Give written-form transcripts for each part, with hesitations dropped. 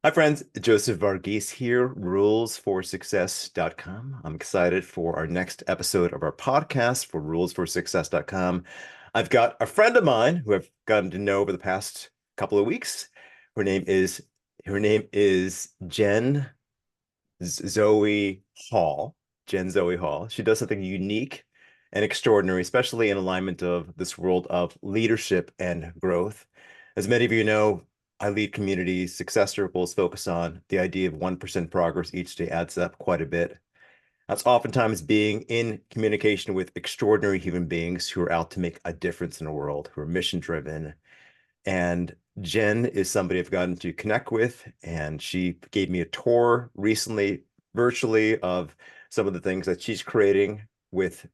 Hi, friends. Joseph Varghese here, rulesforsuccess.com. I'm excited for our next episode of our podcast for rulesforsuccess.com. I've got a friend of mine who I've gotten to know over the past couple of weeks. Her name is her name is Jen Zoë Hall. Jen Zoë Hall. She does something unique and extraordinary, especially in alignment of this world of leadership and growth. As many of you know, I lead communities. Success circles focus on the idea of 1% progress each day adds up quite a bit. That's oftentimes being in communication with extraordinary human beings who are out to make a difference in the world, who are mission driven. And Jen is somebody I've gotten to connect with, and she gave me a tour recently, virtually, of some of the things that she's creating with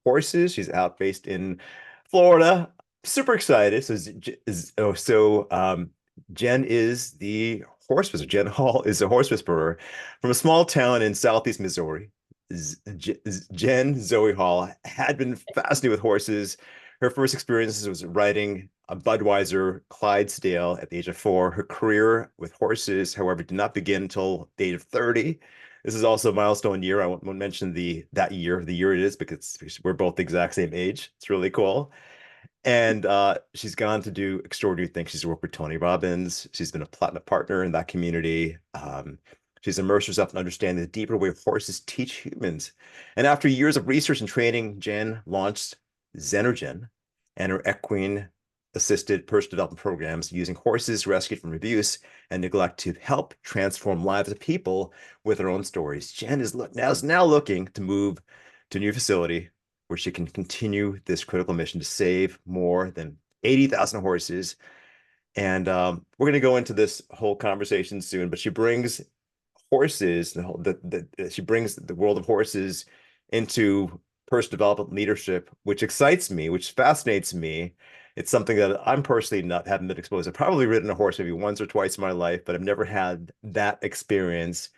horses. She's out based in Florida. Super excited. Jen is the horse whisperer. Jen Hall is a horse whisperer from a small town in southeast Missouri. Jen Zoë Hall had been fascinated with horses. Her first experiences was riding a Budweiser Clydesdale at the age of 4. Her career with horses, however, did not begin until the age of 30. This is also a milestone year. I won't mention the year it is, because we're both the exact same age. It's really cool. And she's gone to do extraordinary things. She's worked with Tony Robbins. She's been a platinum partner in that community. She's immersed herself in understanding the deeper way horses teach humans. And after years of research and training, Jen launched Zenergen and her equine assisted personal development programs using horses rescued from abuse and neglect to help transform lives of people with their own stories. Jen is now looking to move to a new facility where she can continue this critical mission to save more than 80,000 horses. And we're going to go into this whole conversation soon, but she brings horses, she brings the world of horses into personal development leadership, which excites me, which fascinates me. It's something that I'm personally not haven't been exposed to. I've probably ridden a horse maybe once or twice in my life, but I've never had that experience.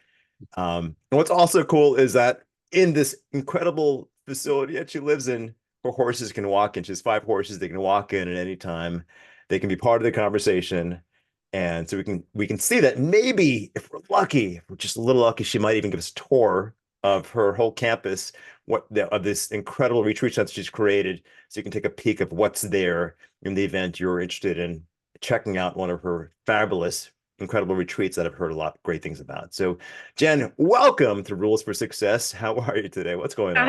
And what's also cool is that in this incredible facility that she lives in, where horses can walk in, she has 5 horses. They can walk in at any time. They can be part of the conversation. And so we can see that maybe if we're lucky, if we're just a little lucky, she might even give us a tour of her whole campus, of this incredible retreat center she's created, so you can take a peek of what's there in the event you're interested in checking out one of her fabulous, incredible retreats that I've heard a lot of great things about. So, Jen, welcome to Rules for Success. How are you today? What's going on?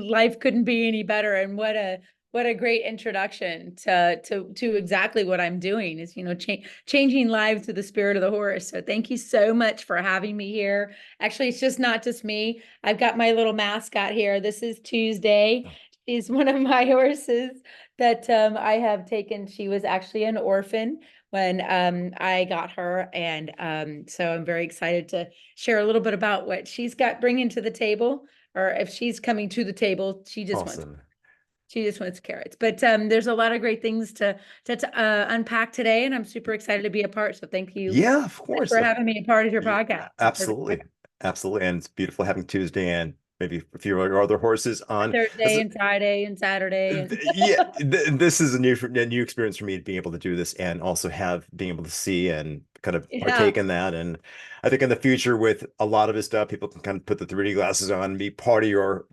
Life couldn't be any better. And what a great introduction to exactly what I'm doing is, changing lives through the spirit of the horse. So thank you so much for having me here. Actually, it's just not just me. I've got my little mascot here. This is Tuesday. She's one of my horses that I have taken. She was actually an orphan when I got her. And so I'm very excited to share a little bit about what she's got bringing to the table, or if she's coming to the table, Awesome. she just wants carrots. But there's a lot of great things to unpack today, and I'm super excited to be a part. So thank you Yeah, of course. for having me a part of your Yeah, podcast. absolutely. Absolutely. And it's beautiful having Tuesday and maybe a few other horses on. Thursday and Friday and Saturday and Yeah, this is a new experience for me, being able to do this and also being able to see and kind of yeah. partake in that. And I think in the future, with a lot of this stuff, people can kind of put the 3D glasses on and be part of your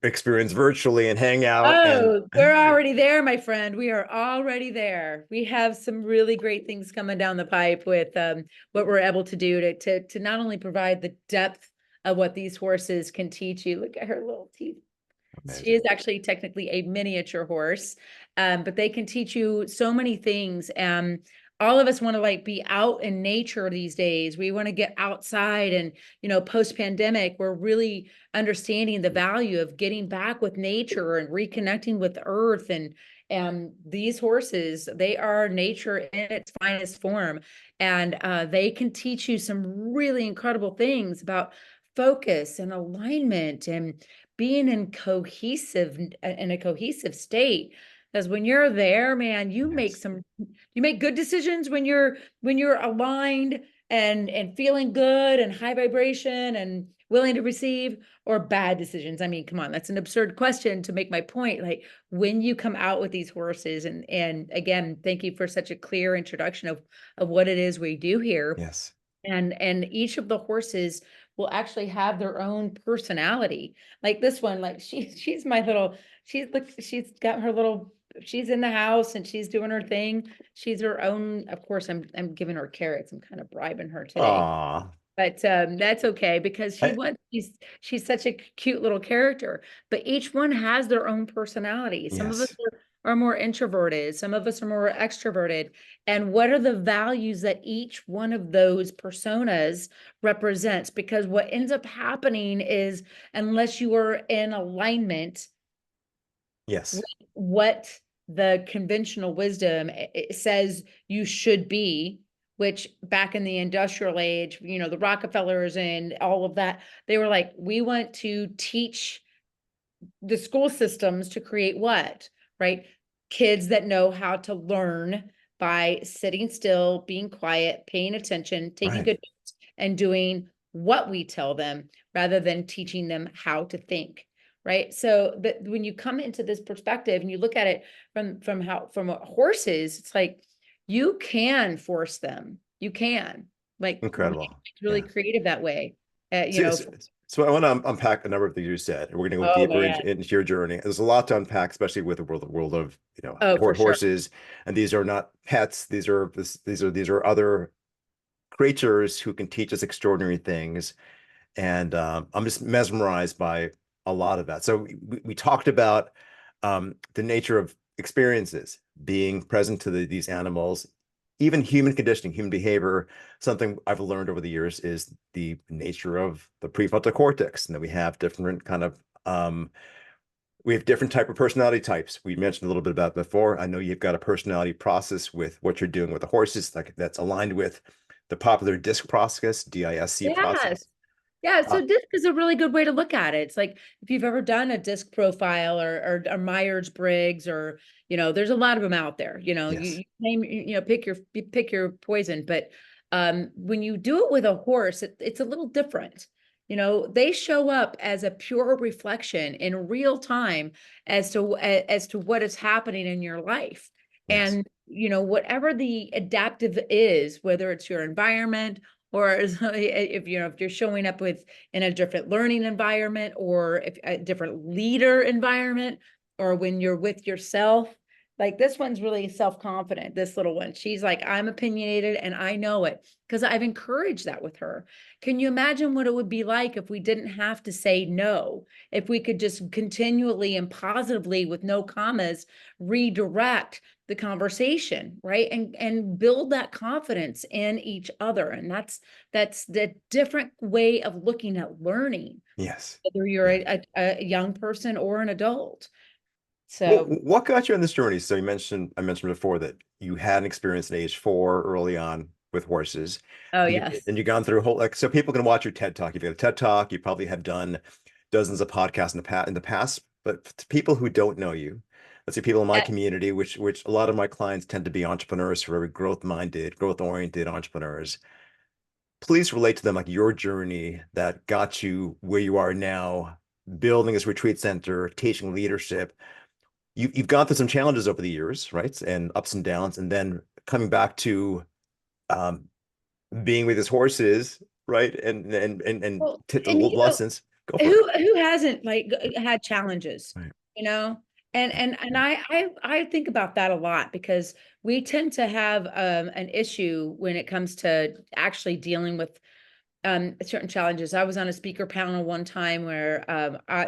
experience virtually and hang out. And Oh, we're already there, my friend. We are already there. We have some really great things coming down the pipe with what we're able to do to not only provide the depth of what these horses can teach you. Look at her little teeth. She is amazing. actually technically a miniature horse, but they can teach you so many things. All of us want to like be out in nature these days. We want to get outside, and post pandemic, we're really understanding the value of getting back with nature and reconnecting with the earth. And these horses, they are nature in its finest form, and they can teach you some really incredible things about focus and alignment and being in a cohesive state. Because when you're there, man, Yes. you make good decisions when you're aligned and feeling good and high vibration. And willing to receive, or bad decisions? I mean, come on, that's an absurd question to make my point. Like, when you come out with these horses, and again, thank you for such a clear introduction of what it is we do here. Yes. And each of the horses will actually have their own personality. Like this one, like she's my little, she's got her little, she's in the house and she's doing her thing. She's her own, of course, I'm giving her carrots. I'm kind of bribing her today. Ah. But that's okay, because she's such a cute little character. But each one has their own personality. Some of us Yes. are more introverted, some of us are more extroverted. And what are the values that each one of those personas represents? Because what ends up happening is, unless you are in alignment Yes. what the conventional wisdom it says you should be, which back in the industrial age, the Rockefellers and all of that, they were like, we want to teach the school systems to create what, right? Kids that know how to learn by sitting still, being quiet, paying attention, taking Right. good notes, and doing what we tell them rather than teaching them how to think. Right. So, but when you come into this perspective and you look at it from horses, it's like you can force them. You can, like, Incredible. it's really Yeah. creative that way. So, so I want to unpack a number of things you said, and we're going to go Oh deeper man. into your journey. There's a lot to unpack, especially with the world of Oh, for sure. horses, and these are not pets. These are other creatures who can teach us extraordinary things, and I'm just mesmerized by a lot of that. So we talked about the nature of experiences, being present to these animals, even human conditioning, human behavior. Something I've learned over the years is the nature of the prefrontal cortex, and that we have different kind of we have different type of personality types. We mentioned a little bit about before. I know you've got a personality process with what you're doing with the horses, like that's aligned with the popular DISC process, DISC Yes. process. Yeah, Uh, so disc is a really good way to look at it. It's like if you've ever done a disc profile, or Myers-Briggs, or there's a lot of them out there. yes, You name, pick your poison. But when you do it with a horse, it's a little different. They show up as a pure reflection in real time as to what is happening in your life. yes, And whatever the adaptive is, whether it's your environment, or if you're showing up in a different learning environment, or if a different leader environment, or when you're with yourself. Like this one's really self-confident, this little one. She's like, I'm opinionated and I know it, because I've encouraged that with her. Can you imagine what it would be like if we didn't have to say no? If we could just continually and positively, with no commas, redirect the conversation, right? And build that confidence in each other. And that's the different way of looking at learning, yes, whether you're yeah. a young person or an adult. Well, So, what got you on this journey? So I mentioned before that you had an experience at age 4 early on with horses, oh and yes. you've gone through a whole so people can watch your TED Talk. You've got a TED Talk. You probably have done dozens of podcasts in the past. But to people who don't know you, let's say people in my Yeah. community, which a lot of my clients tend to be entrepreneurs, who are very growth minded, growth oriented entrepreneurs. Please relate to them like your journey that got you where you are now, building this retreat center, teaching leadership. You've gone through some challenges over the years, right? And ups and downs, and then coming back to um, being with his horses, right? And Well, the and lessons. Go for it. who hasn't like had challenges, Right. you know? And I think about that a lot, because we tend to have an issue when it comes to actually dealing with certain challenges. I was on a speaker panel one time where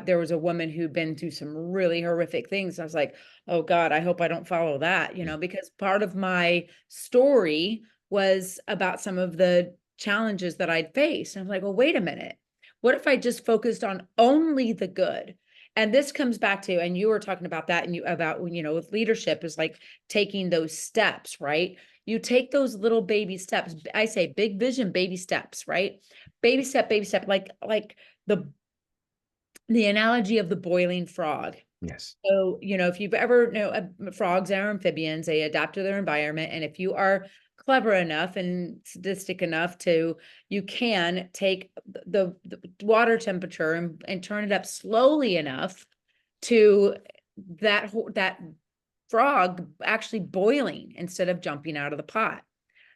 there was a woman who'd been through some really horrific things. I was like, oh God, I hope I don't follow that, because part of my story was about some of the challenges that I'd faced. And I'm like, well, wait a minute. What if I just focused on only the good? And this comes back to, and you were talking about that, and you about with leadership is like taking those steps, right? You take those little baby steps. I say big vision, baby steps, right? Baby step, like the analogy of the boiling frog. Yes. So, if you've ever frogs are amphibians, they adapt to their environment. And if you are clever enough and sadistic enough to, you can take the water temperature and turn it up slowly enough to that frog actually boiling instead of jumping out of the pot.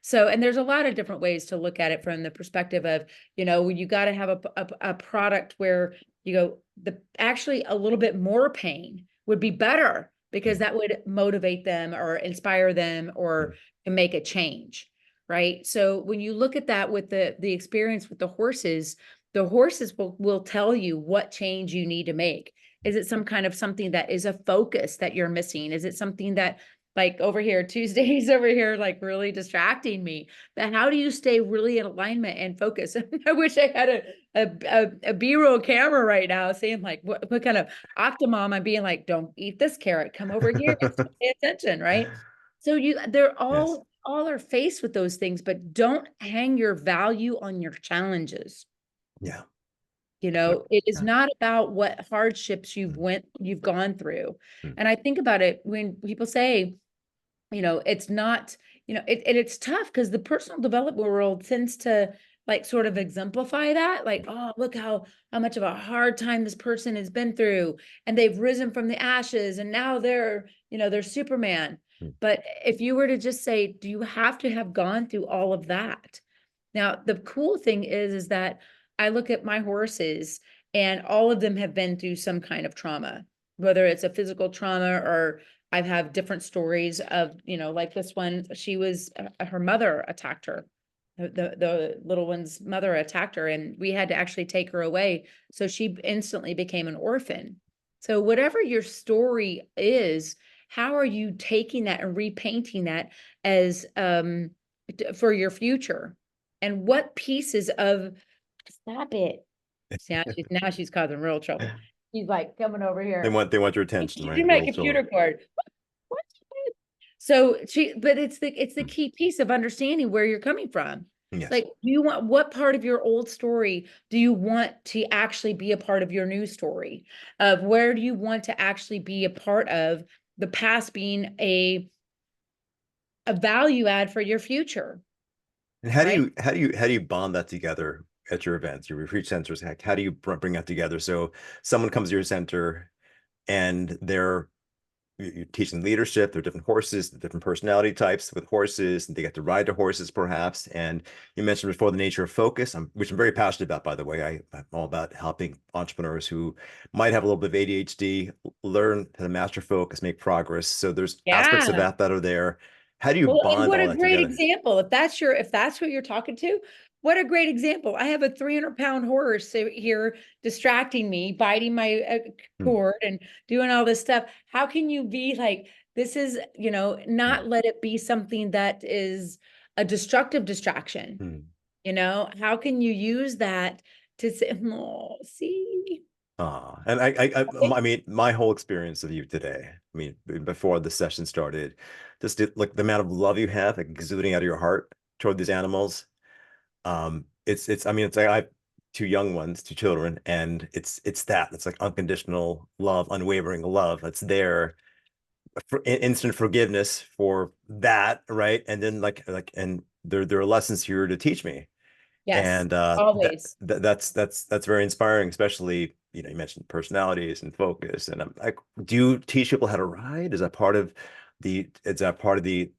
So, and there's a lot of different ways to look at it from the perspective of, you got to have a product where you go, the actually a little bit more pain would be better because that would motivate them or inspire them or make a change, right? So when you look at that with the experience with the horses will tell you what change you need to make. Is it some kind of something that is a focus that you're missing? Is it something that, like over here, Tuesdays over here, like really distracting me? But how do you stay really in alignment and focus? I wish I had a B-roll camera right now saying like, what kind of octomom I'm being like, don't eat this carrot, come over here and pay attention, right? So they're Yes. all are faced with those things, but don't hang your value on your challenges. Yeah. It is Yeah. not about what hardships Mm, you've gone through. mm, And I think about it when people say, it's not, and it's tough because the personal development world tends to like sort of exemplify that, like, oh, look how much of a hard time this person has been through, and they've risen from the ashes, and now they're Superman. mm. But if you were to just say, do you have to have gone through all of that? Now, the cool thing is that I look at my horses and all of them have been through some kind of trauma, whether it's a physical trauma or I've had different stories of, like this one, she was, her mother attacked her. The little one's mother attacked her, and we had to actually take her away. So she instantly became an orphan. So whatever your story is, how are you taking that and repainting that as for your future? And what pieces of, stop it. Now she's causing real trouble. She's like coming over They here. want your attention, right? Using my Little children. computer cord. What? So but it's the Mm. key piece of understanding where you're coming from. Yes. Like, what part of your old story do you want to actually be a part of your new story? Of where do you want to actually be a part of the past being a value add for your future, And right? how do you bond that together at your events, your retreat centers? How do you bring that together? So someone comes to your center and you're teaching leadership. There are different horses, different personality types with horses, and they get to ride the horses perhaps. And you mentioned before the nature of focus, which I'm very passionate about, by the way. I'm all about helping entrepreneurs who might have a little bit of ADHD learn how to master focus, make progress. So there's aspects of Yeah. that are there. How do you Well, and bond what all a that great together? example. If that's what you're talking to, what a great example. I have a 300-pound horse here distracting me, biting my Hmm, cord and doing all this stuff. How can you be like, this is, hmm, not let it be something that is a destructive distraction? hmm. How can you use that to say, oh, see? And I mean, my whole experience of you today, I mean, before the session started, just like the amount of love you have like, exuding out of your heart toward these animals. I mean, it's like I have two young ones, two children, and it's like unconditional love, unwavering love. It's there for instant forgiveness for that, right? And then and there are lessons here to teach me. Yes, And always. that's very inspiring, especially, you mentioned personalities and focus. And I'm like, do you teach people how to ride? Is that part of the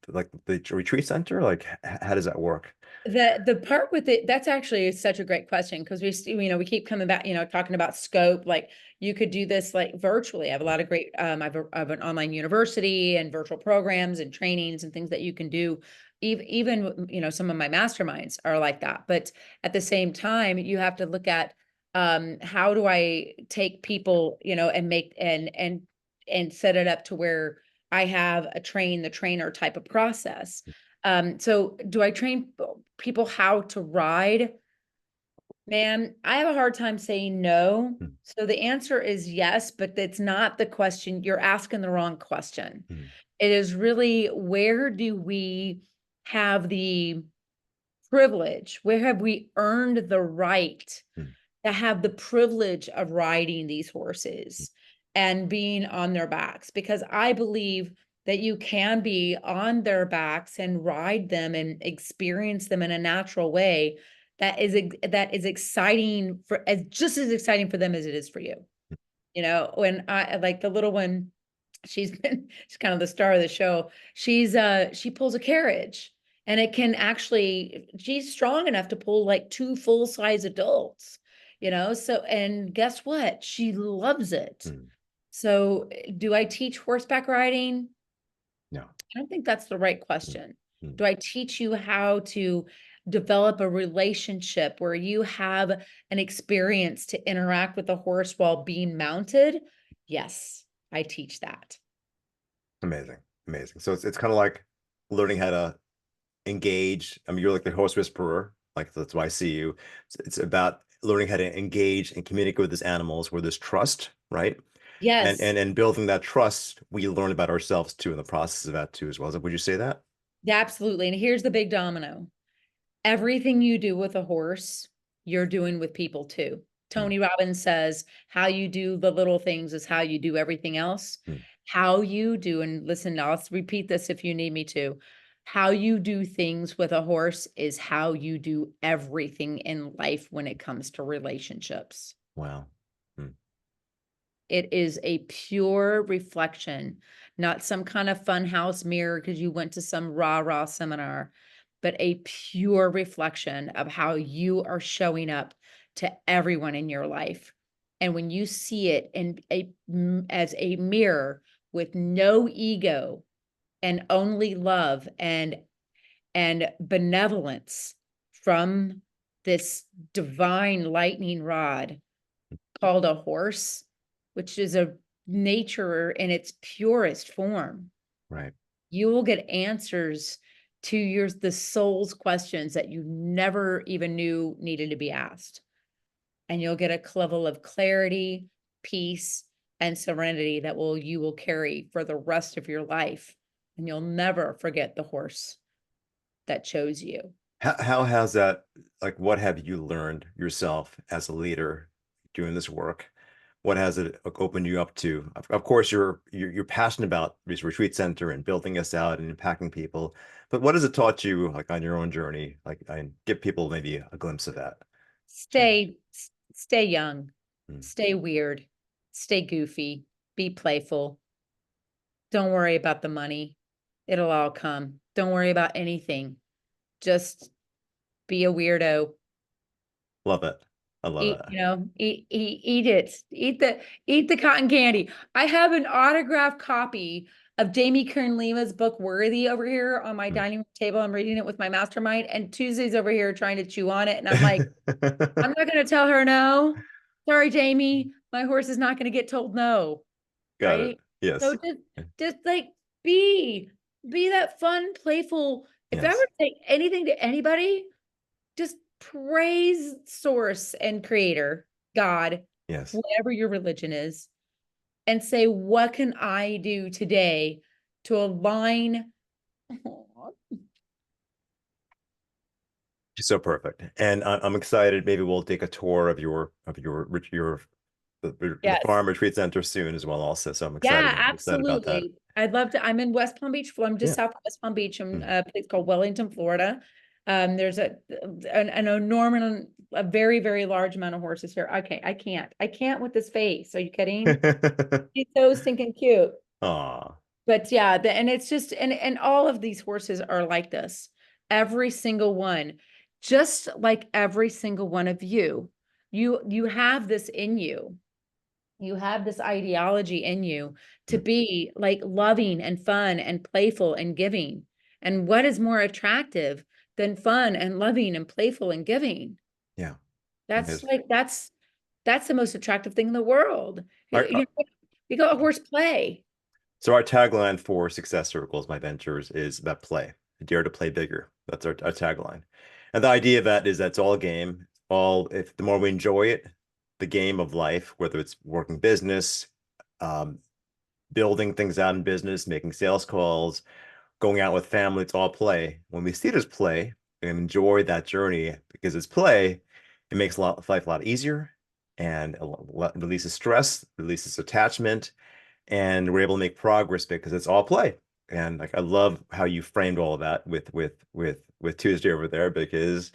like the retreat center? Like, how does that work? The part with it, that's actually such a great question because we keep coming back, talking about scope. Like, you could do this like virtually. I have a lot of great, I have an online university and virtual programs and trainings and things that you can do. Even, some of my masterminds are like that. But at the same time, you have to look at, how do I take people, and make and set it up to where I have a train the trainer type of process. So do I train people how to ride? Man, I have a hard time saying no. Hmm, So the answer is yes, but that's not the question. You're asking the wrong question. hmm, It is really, where do we have the privilege? Where have we earned the right hmm, to have the privilege of riding these horses and being on their backs? Because I believe that you can be on their backs and ride them and experience them in a natural way that is exciting for as just as exciting for them as it is for you. You know, when I like the little one, she's kind of the star of the show. She pulls a carriage and it can actually she's strong enough to pull like two full-size adults, you know. So and guess what? She loves it. Mm. So do I teach horseback riding? No. I don't think that's the right Mm. question. Mm. Do I teach you how to develop a relationship where you have an experience to interact with the horse while being mounted? Yes, I teach that. Amazing. Amazing. So it's kind of like learning how to engage. I mean, you're like the horse whisperer, like that's why I see you. It's about learning how to engage and communicate with these animals where there's trust, right? And Yes, and building that trust, we learn about ourselves too in the process of that too as well. So would you say that? absolutely. And here's the big domino. Everything you do with a horse, you're doing with people too. Mm. Tony Robbins says, how you do the little things is how you do everything else. Mm. How you do, and listen, I'll repeat this if you need me to. How you do things with a horse is how you do everything in life when it comes to relationships. Wow. Mm. It is a pure reflection, not some kind of funhouse mirror because you went to some rah-rah seminar, but a pure reflection of how you are showing up to everyone in your life. And when you see it as a mirror with no ego and only love and benevolence from this divine lightning rod called a horse, which is a nature in its purest form, Right. you will get answers to the soul's questions that you never even knew needed to be asked. And you'll get a level of clarity, peace, and serenity that you will carry for the rest of your life. And you'll never forget the horse that chose you. How has that, like, what have you learned yourself as a leader doing this work? What has it opened you up to? Of course, you're passionate about this retreat center and building us out and impacting people, but what has it taught you, like on your own journey? Like, and give people maybe a glimpse of that, Jen. Stay young, Mm. stay weird, stay goofy, be playful. Don't worry about the money. It'll all come. Don't worry about anything. Just be a weirdo. Love it. I love Eat, it. eat it. Eat the cotton candy. I have an autographed copy of Jamie Kern Lima's book Worthy over here on my Mm. dining room table. I'm reading it with my mastermind, and Tuesday's over here trying to chew on it. And I'm like, I'm not gonna tell her no. Sorry, Jamie. My horse is not gonna get told no. Got it. Right? So Yes. just like be be that fun, playful. If I were Yes. to say anything to anybody, just praise source and creator, God, Yes. whatever your religion is, and say, what can I do today to align? So perfect. And I'm excited. Maybe we'll take a tour of your the Yes. farm retreat center soon as well also. So Yeah, I'm excited about that. absolutely. I'd love to. I'm in West Palm Beach, Florida. I'm just Yeah. south of West Palm Beach in Mm. a place called Wellington, Florida. There's an enormous, a very, very large amount of horses here. Okay, I can't with this face. Are you kidding? He's so stinking cute. Aw. But yeah, and it's just and all of these horses are like this. Every single one, just like every single one of you. You have this in you. You have this ideology in you to Mm. be like loving and fun and playful and giving. And what is more attractive than fun and loving and playful and giving? Yeah. That's Amazing. like that's the most attractive thing in the world. All right. You go horse play. So our tagline for Success Circles, my ventures, is about play. Dare to play bigger. That's our tagline. And the idea of that is that's all a game. All if the more we enjoy it, the game of life, whether it's working business, um, building things out in business, making sales calls, going out with family, it's all play. When we see it as play and enjoy that journey because it's play, it makes life a lot easier and releases stress, releases attachment, and we're able to make progress because it's all play. And like I love how you framed all of that with Tuesday over there, because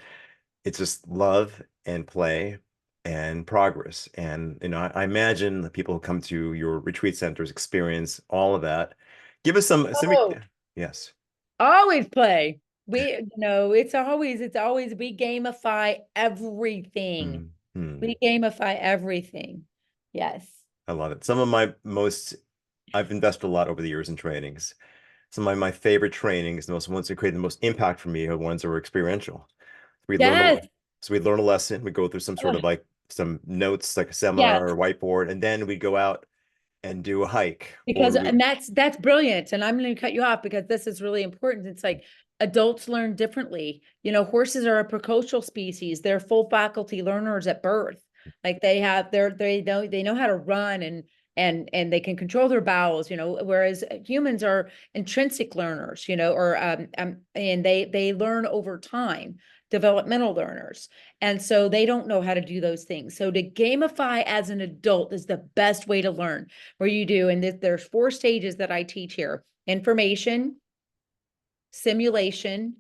it's just love and play and progress. And I imagine the people who come to your retreat centers experience all of that. Give us some. Oh, Yes. always play. It's always we gamify everything. Hmm. We gamify everything. Yes. I love it. Some of my most, I've invested a lot over the years in trainings. Some of my favorite trainings, the most ones that create the most impact for me are ones that were experiential. We learn a, Yes. so we learn a lesson, we go through some sort Ugh, of like some notes, like a seminar yes. or whiteboard, and then we go out and do a hike, Because or we, and that's brilliant. And I'm going to cut you off because this is really important. It's like adults learn differently. Horses are a precocial species. They're full faculty learners at birth. Like they know how to run and they can control their bowels, whereas humans are intrinsic learners, or and they learn over time, developmental learners. And so they don't know how to do those things. So to gamify as an adult is the best way to learn, where you do, and there's 4 stages that I teach here: information, simulation,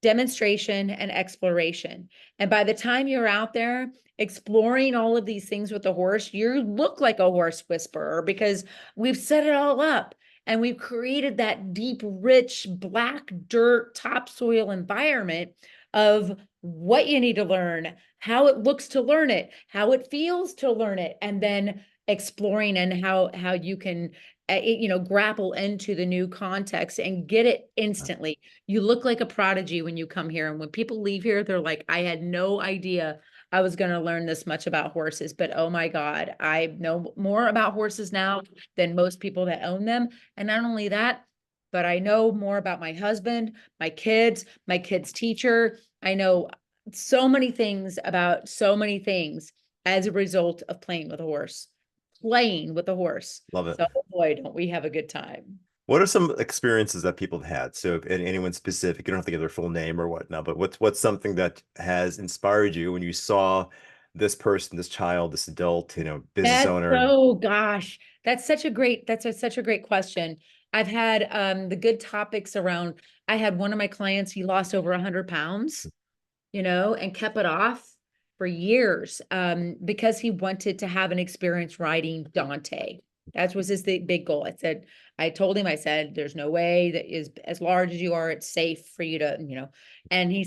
demonstration, and exploration. And by the time you're out there exploring all of these things with the horse, you look like a horse whisperer because we've set it all up and we've created that deep, rich, black dirt topsoil environment of what you need to learn, how it looks to learn it, how it feels to learn it, and then exploring and how you can grapple into the new context and get it instantly. You look like a prodigy when you come here. And when people leave here, they're like, I had no idea I was going to learn this much about horses, but oh my God, I know more about horses now than most people that own them. And not only that, but I know more about my husband, my kids' teacher. I know so many things about so many things as a result of playing with a horse. love it. So boy, don't we have a good time. What are some experiences that people have had? So, if anyone specific, you don't have to give their full name or whatnot, but what's something that has inspired you when you saw this person, this child, this adult, business That's owner? so gosh, that's such a great question. I've had the good topics around. I had one of my clients, he lost over 100 pounds, and kept it off for years because he wanted to have an experience riding Dante. That was his big goal. I told him, I said, there's no way that is as large as you are, it's safe for you to. And I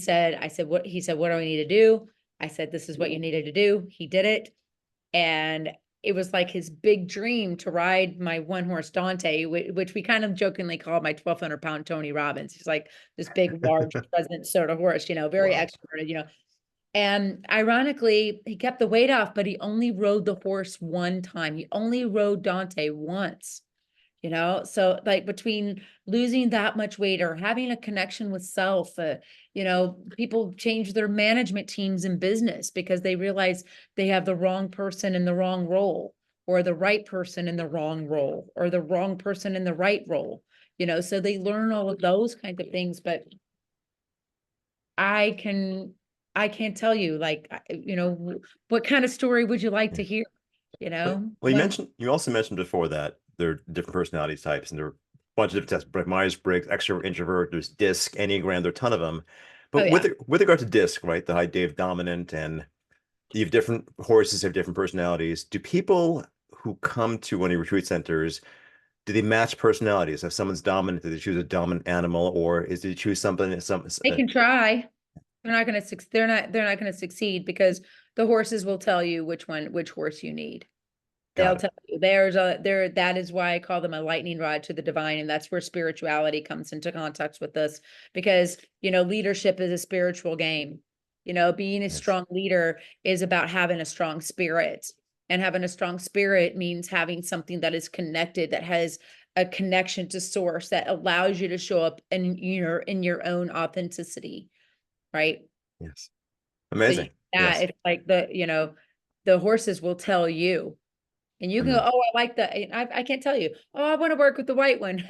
said, what? He said, what do I need to do? I said, this is what you needed to do. He did it. And it was like his big dream to ride my one horse Dante, which we kind of jokingly call my 1,200-pound Tony Robbins. He's like this big, large present sort of horse, very Wow. extroverted. And ironically, he kept the weight off, but he only rode the horse one time. He only rode Dante once. So like between losing that much weight or having a connection with self, people change their management teams in business because they realize they have the wrong person in the wrong role, or the right person in the wrong role, or the wrong person in the right role. So they learn all of those kinds of things. But i can I can't tell you, like, what kind of story would you like Yeah. to hear? Well, you also mentioned before that there are different personality types, and there are a bunch of different tests, like Myers-Briggs, extrovert, introvert, there's DISC, Enneagram, there are a ton of them. Oh But with yeah. with regard to DISC, right, the high Dave dominant, and you have different horses have different personalities. Do people who come to one of your retreat centers, do they match personalities? If someone's dominant, do they choose a dominant animal, or is they choose something They can try. They're not going to succeed because the horses will tell you which horse you need. got They'll it? tell you that is why I call them a lightning rod to the divine. And that's where spirituality comes into contact with us, because, leadership is a spiritual game. Being a Yes. strong leader is about having a strong spirit, and having a strong spirit means having something that is connected, that has a connection to source, that allows you to show up in your own authenticity. Right. Yes. So Amazing. yeah, Yes. it's like the horses will tell you, and you can go, Mhm. oh, I like that. I can't tell you, oh, I want to work with the white one.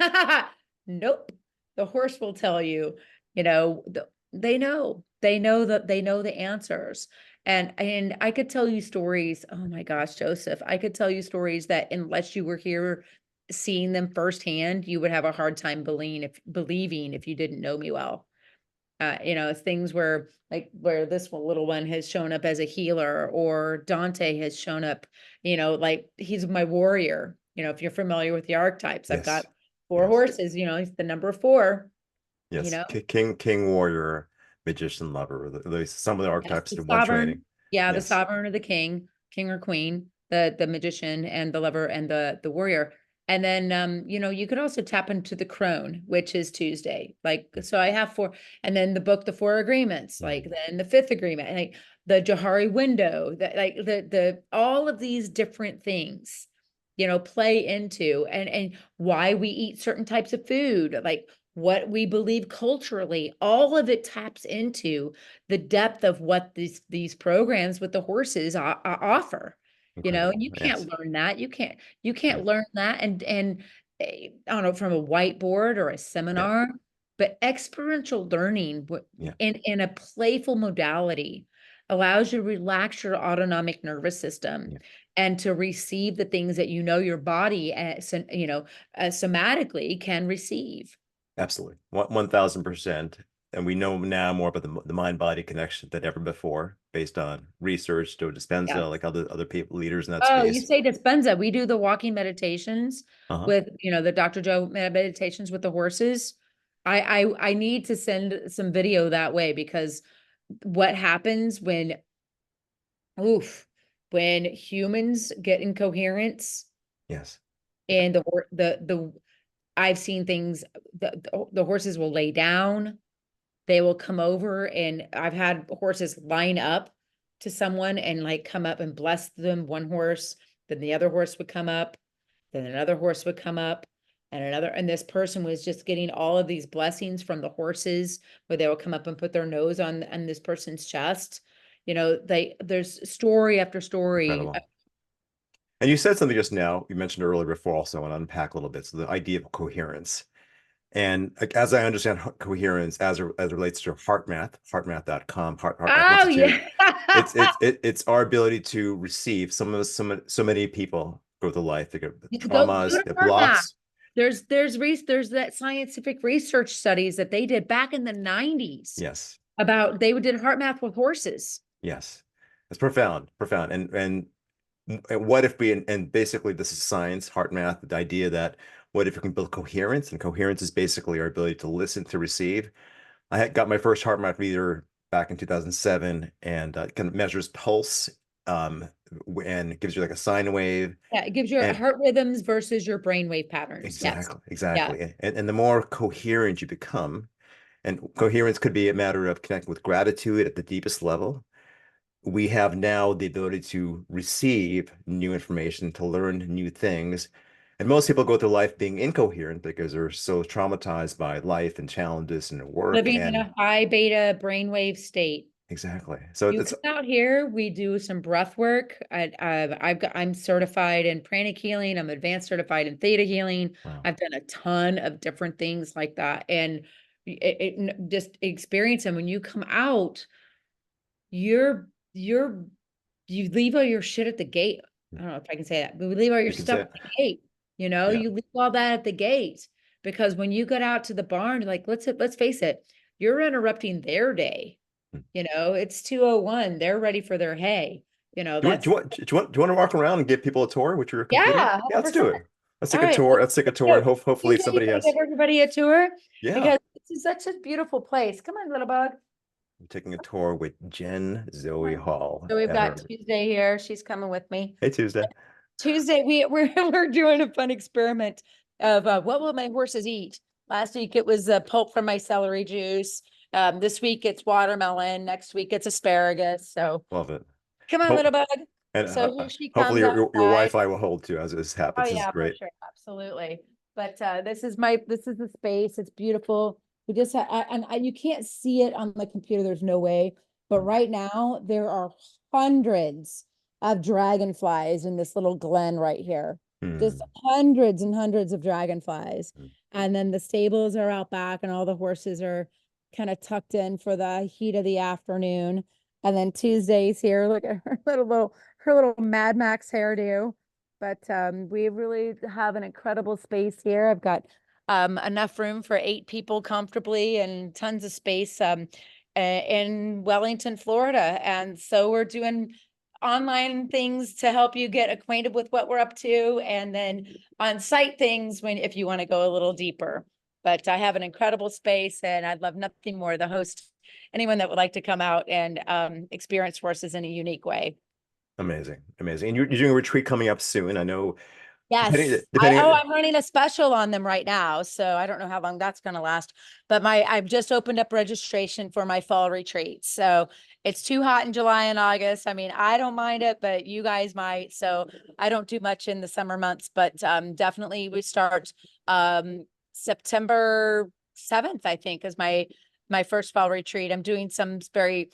Nope. The horse will tell you, they know the answers. And I could tell you stories. Oh my gosh, Joseph, I could tell you stories that unless you were here seeing them firsthand, you would have a hard time believing if you didn't know me well. Things where where this little one has shown up as a healer, or Dante has shown up, like he's my warrior. If you're familiar with the archetypes, I've got Yes. four Yes. horses, he's the number four, you Yes. know. King, warrior, magician, lover. Some of the Yes, archetypes the in one training. sovereign. Yeah, the Yes. sovereign or the king or queen, the magician and the lover and the warrior. And then you could also tap into the crone, which is Tuesday. Like, so I have four, and then the book, the Four Agreements, like Mm. then the fifth agreement, like the Johari window, that like the all of these different things, play into and why we eat certain types of food, like what we believe culturally, all of it taps into the depth of what these programs with the horses offer. Incredible. You can't Yes. learn that. You Yeah. can't learn that and I don't know, from a whiteboard or a Yeah. seminar, but experiential learning Yeah. in a playful modality allows you to relax your autonomic nervous system Yeah. and to receive the things that your body, somatically can receive. Absolutely. 1000%. And we know now more about the mind body connection than ever before, based on research, Joe Dispenza, Yes. like other people, leaders in that Oh, you space. say Dispenza. We do the walking meditations Uh-huh. with, the Dr. Joe meditations with the horses. I need to send some video that way, because what happens oof, when humans get in coherence, Yes. and I've seen things, the horses will lay down, they will come over, and I've had horses line up to someone and like come up and bless them, one horse, then the other horse would come up, then another horse would come up, and another, and this person was just getting all of these blessings from the horses, where they will come up and put their nose on this person's chest. There's story after story. Incredible. And you said something just now, you mentioned earlier before also, I want to unpack a little bit. So the idea of coherence. And like, as I understand coherence as it relates to heartmath.com, Heart Math Oh Institute, yeah. it's our ability to receive. So many people go through life, they get Go traumas, to get heart math. blocks. There's that scientific research studies that they did back in the 90s Yes. about, they did heart math with horses. Yes. It's profound, profound. And what if and basically this is science, heart math, the idea that what if you can build coherence? And coherence is basically our ability to listen, to receive. I had got my first heart math reader back in 2007, and it kind of measures pulse, um, and it gives you like a sine wave. Yeah, it gives you And heart rhythms versus your brainwave patterns. Yes. exactly, Yeah. exactly. And the more coherent you become, and coherence could be a matter of connecting with gratitude at the deepest level. We have now the ability to receive new information, to learn new things. And most people go through life being incoherent because they're so traumatized by life and challenges and work. Living in And a high beta brainwave state. exactly. So You it's come out here, we do some breath work. I'm certified in pranic healing. I'm advanced certified in theta healing. wow. I've done a ton of different things like that. And just experience them. When you come out, you're you're you leave all your shit at the gate. I don't know if I can say that, but we leave all your You can say stuff it. at the gate. Yeah. You leave all that at the gate, because when you get out to the barn, like let's face it, you're interrupting their day. Hmm. It's 2:01. They're ready for their hay. Do That's you want to walk around and give people a tour with your computer? yeah, Yeah, let's 100%. do it. Let's All take a right, tour. let's Let's take a tour, go. and hopefully Tuesday, you somebody want to has. give everybody a tour, Yeah. because this is such a beautiful place. Come on, little bug. I'm taking a tour with Jen Zoë Come on. Hall So we've at got her. Tuesday here. She's coming with me. Hey, Tuesday. Tuesday, we're doing a fun experiment of what will my horses eat. Last week it was pulp from my celery juice. This week it's watermelon. Next week it's asparagus. So Love it. come on, little Hope bug. and So here she hopefully comes your outside. Wi-Fi will hold too as this Oh happens. This is yeah, for great. sure, absolutely. But this is the space. It's beautiful. We just you can't see it on the computer. There's no way. But right now there are hundreds of dragonflies in this little glen right here. Just Hmm. hundreds and hundreds of dragonflies. Hmm. And then the stables are out back, and all the horses are kind of tucked in for the heat of the afternoon. And then Tuesday's here. Look at her little Mad Max hairdo. But we really have an incredible space here. I've got enough room for 8 people comfortably and tons of space in Wellington, Florida. And so we're doing online things to help you get acquainted with what we're up to, and then on-site things when if you want to go a little deeper. But I have an incredible space, and I'd love nothing more to host anyone that would like to come out and experience horses in a unique way. Amazing, amazing. And you're doing a retreat coming up soon. I know, Yes. depending. I'm running a special on them right now, so I don't know how long that's going to last. But I've just opened up registration for my fall retreat. So it's too hot in July and August. I mean, I don't mind it, but you guys might. So I don't do much in the summer months, but definitely we start September 7th, I think, is my first fall retreat. I'm doing some very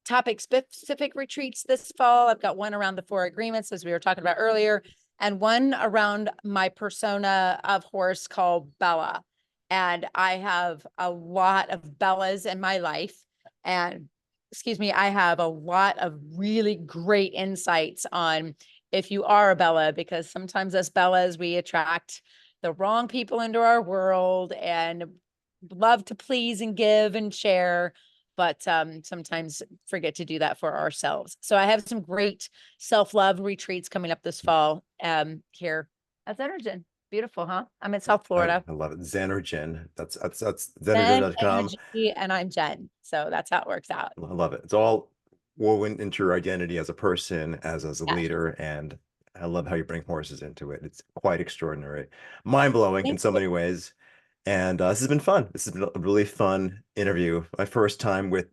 topic specific retreats this fall. I've got one around the 4 agreements, as we were talking about earlier, and one around my persona of horse called Bella. And I have a lot of Bellas in my life. And excuse me, I have a lot of really great insights on if you are a Bella, because sometimes as Bellas, we attract the wrong people into our world and love to please and give and share, but sometimes forget to do that for ourselves. So I have some great self-love retreats coming up this fall here at Zenergen. Beautiful, huh? I'm in South Florida. I love it. Zen or Jen. That's Zen zenergen.com. Energy, and I'm Jen. So that's how it works out. I love it. It's all woven into your identity as a person, as a Yes. leader, and I love how you bring horses into it. It's quite extraordinary, mind-blowing in Thank so you. many ways. And this has been fun. This has been a really fun interview. My first time with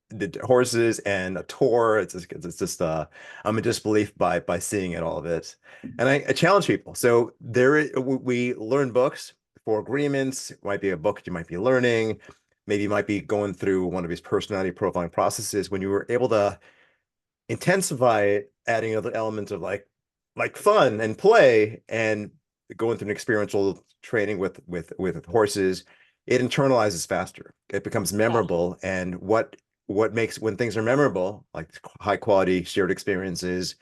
the horses and a tour. It's just I'm in disbelief by seeing it all of it. And I challenge people. So we learn books for agreements. It might be a book you might be learning. Maybe you might be going through one of these personality profiling processes when you were able to intensify it, adding other elements of like fun and play and going through an experiential training with horses. It internalizes faster. It becomes Yeah. memorable. And what makes when things are memorable, like high quality shared experiences,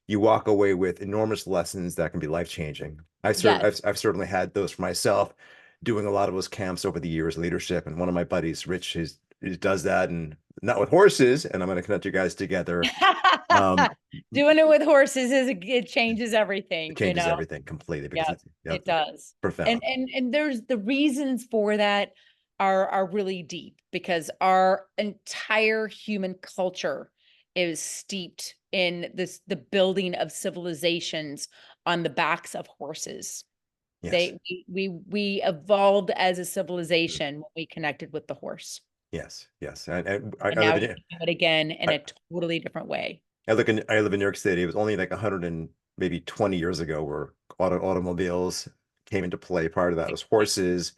you walk away with enormous lessons that can be life changing. Yes. I've certainly had those for myself, doing a lot of those camps over the years, leadership. And one of my buddies, Rich, is does that, and not with horses. And I'm going to connect you guys together. Um, Doing it with horses it changes it everything, you changes know. everything completely because Yeah, it's, yeah, it does. profound. And there's the reasons for that are really deep, because our entire human culture is steeped in the building of civilizations on the backs of horses. Yes, We evolved as a civilization when we connected with the horse. yes. And I, And I live now in we can do it again in I, a totally different way. I live in New York City. It was only like 100 and maybe 20 years ago where automobiles came into play. Prior to that, it was horses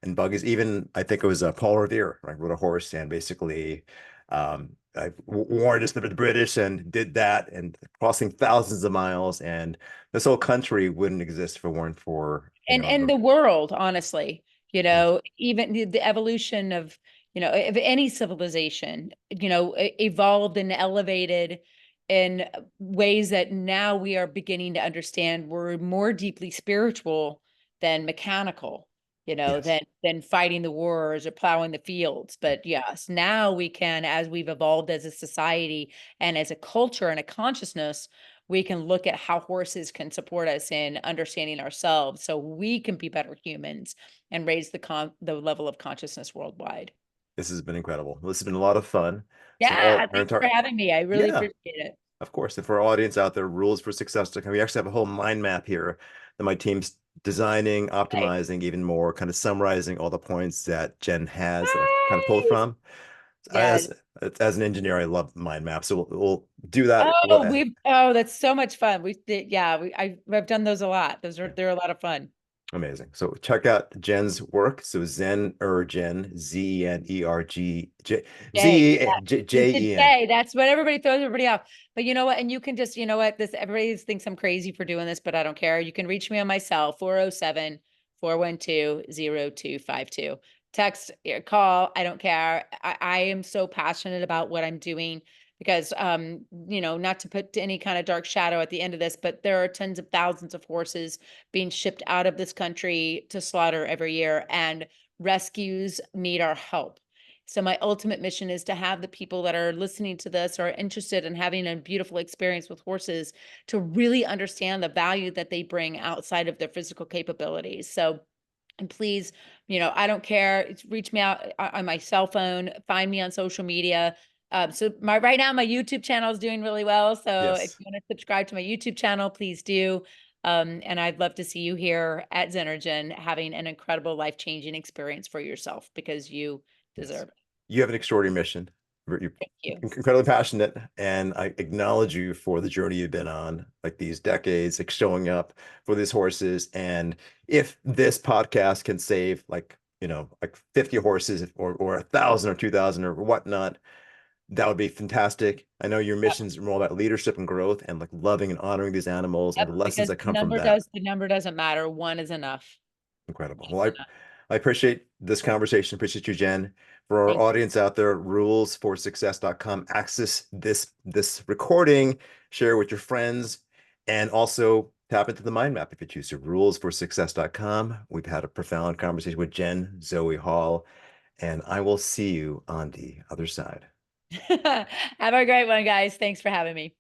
and buggies. Even I think it was Paul Revere, right, rode a horse and basically I warned us the British and did that and crossing thousands of miles. And this whole country wouldn't exist if it weren't for, And the world, honestly, yes, even the evolution of, of any civilization, evolved and elevated in ways that now we are beginning to understand we're more deeply spiritual than mechanical, yes. than fighting the wars or plowing the fields. But yes, now we can, as we've evolved as a society and as a culture and a consciousness, we can look at how horses can support us in understanding ourselves so we can be better humans and raise the level of consciousness worldwide. This has been incredible. This has been a lot of fun. So Yeah, all our thanks for entire, having me. I really yeah, appreciate it. of course. And for our audience out there, rules for success. We actually have a whole mind map here that my team's designing, Right. optimizing even more, kind of summarizing all the points that Jen has that I've kind of pulled Nice. from. Yeah. As an engineer, I love mind maps. So we'll do that. Oh, that's so much fun. I've done those a lot. They're a lot of fun. Amazing. So check out Jen's work. So Zen Jen, Zenerg, Jay. It's the Jen. J. That's what everybody throws everybody off. But you know what? And you can just, you know what? Everybody thinks I'm crazy for doing this, but I don't care. You can reach me on my cell, 407-412-0252. Text, call. I don't care. I am so passionate about what I'm doing because not to put any kind of dark shadow at the end of this, but there are tens of thousands of horses being shipped out of this country to slaughter every year, and rescues need our help. So my ultimate mission is to have the people that are listening to this or are interested in having a beautiful experience with horses to really understand the value that they bring outside of their physical capabilities. So, and please, I don't care. Reach me out on my cell phone, find me on social media. So my right now, my YouTube channel is doing really well. So if Yes. you want to subscribe to my YouTube channel, please do. And I'd love to see you here at Xenogen having an incredible life-changing experience for yourself because you Yes. deserve it. You have an extraordinary mission. You're Thank you. incredibly passionate, and I acknowledge you for the journey you've been on, like these decades, like showing up for these horses. And if this podcast can save like 50 horses or 1,000 or 2,000 or whatnot, that would be fantastic. I know your Yep, missions are more about leadership and growth and like loving and honoring these animals and yep, the lessons because that come from that. the number doesn't matter. One is enough. Incredible. One Well, is I enough. I appreciate this conversation. Appreciate you, Jen. For our Thank audience out there, rulesforsuccess.com. Access this recording, share with your friends, and also tap into the mind map if you choose to. Rulesforsuccess.com. We've had a profound conversation with Jen Zoë Hall, and I will see you on the other side. you. Have a great one, guys. Thanks for having me.